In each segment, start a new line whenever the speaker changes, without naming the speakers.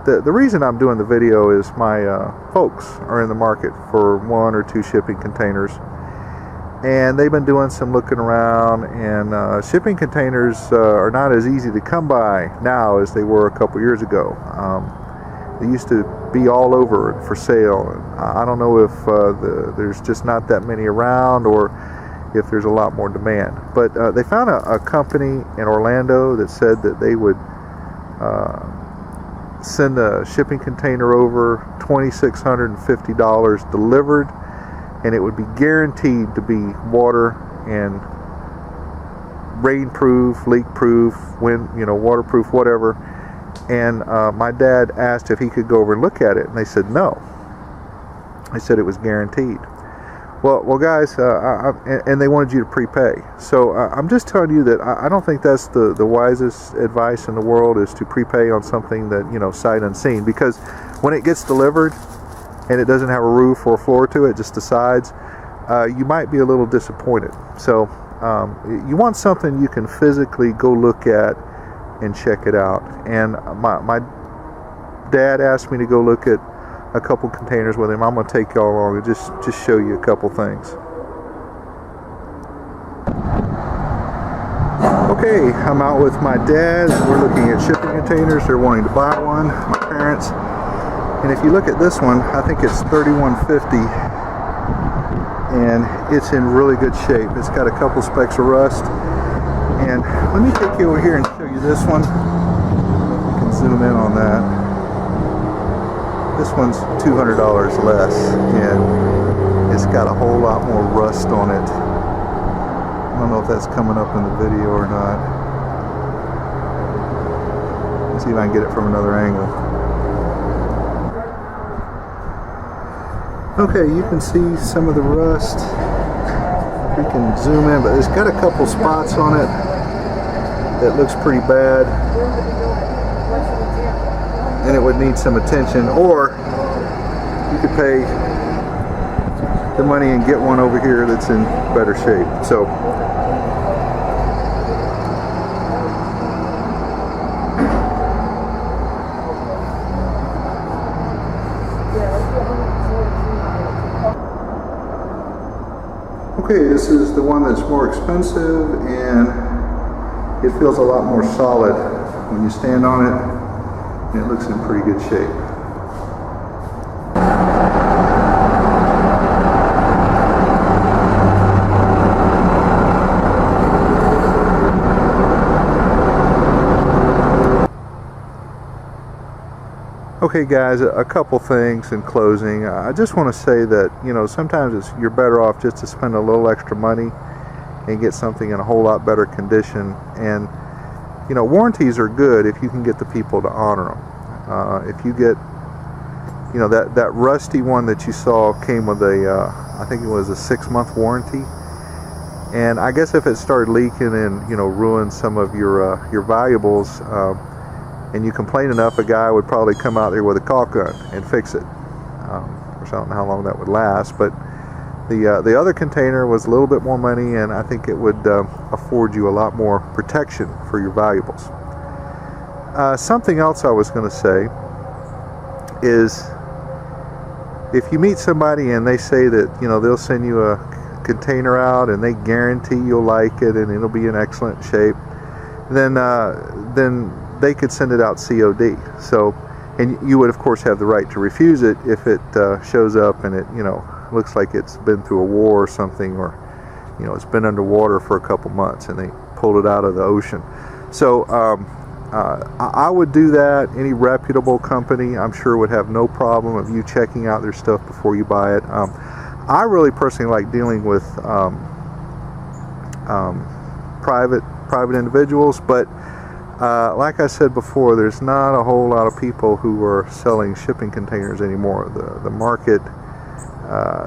the reason I'm doing the video is my folks are in the market for 1 or 2 shipping containers, and they've been doing some looking around, and shipping containers are not as easy to come by now as they were a couple years ago. They used to be all over for sale. I don't know if there's just not that many around, or if there's a lot more demand. But they found a company in Orlando that said that they would send a shipping container over, $2,650 delivered, and it would be guaranteed to be water and rain-proof, leak-proof, waterproof, whatever. And my dad asked if he could go over and look at it, and they said no. They said it was guaranteed. Well, guys, and they wanted you to prepay. So I'm just telling you that I don't think that's the wisest advice in the world, is to prepay on something that, sight unseen. Because when it gets delivered and it doesn't have a roof or a floor to it, just the sides, you might be a little disappointed. So you want something you can physically go look at and check it out. And my dad asked me to go look at a couple containers with him. I'm going to take y'all along and just show you a couple things. Okay, I'm out with my dad. We're looking at shipping containers. They're wanting to buy one, my parents. And if you look at this one, I think it's $3,150, and it's in really good shape. It's got a couple specks of rust. And let me take you over here and show you this one. You can zoom in on that. This one's $200 less, and it's got a whole lot more rust on it. I don't know if that's coming up in the video or not. Let's see if I can get it from another angle. Okay, you can see some of the rust. We can zoom in, but it's got a couple spots on it that looks pretty bad, and it would need some attention. Or you could pay the money and get one over here that's in better shape. So okay, this is the one that's more expensive, and it feels a lot more solid when you stand on it. It looks in pretty good shape. Okay guys, a couple things in closing. I just want to say that, sometimes you're better off just to spend a little extra money and get something in a whole lot better condition. And warranties are good if you can get the people to honor them. If you get, that rusty one that you saw came with I think it was a 6-month warranty. And I guess if it started leaking and, ruined some of your valuables, and you complain enough, a guy would probably come out there with a caulk gun and fix it. Of course, I don't know how long that would last, but the other container was a little bit more money, and I think it would afford you a lot more protection for your valuables. Something else I was going to say is, if you meet somebody and they say that they'll send you a container out and they guarantee you'll like it and it'll be in excellent shape, then they could send it out COD. So, and you would of course have the right to refuse it if it shows up and it looks like it's been through a war or something, or it's been underwater for a couple months and they pulled it out of the ocean. So I would do that. Any reputable company, I'm sure, would have no problem of you checking out their stuff before you buy it. I really personally like dealing with private individuals, but like I said before, there's not a whole lot of people who are selling shipping containers anymore. The market,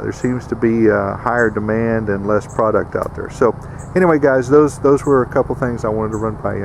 there seems to be higher demand and less product out there. So anyway guys, those were a couple things I wanted to run by you.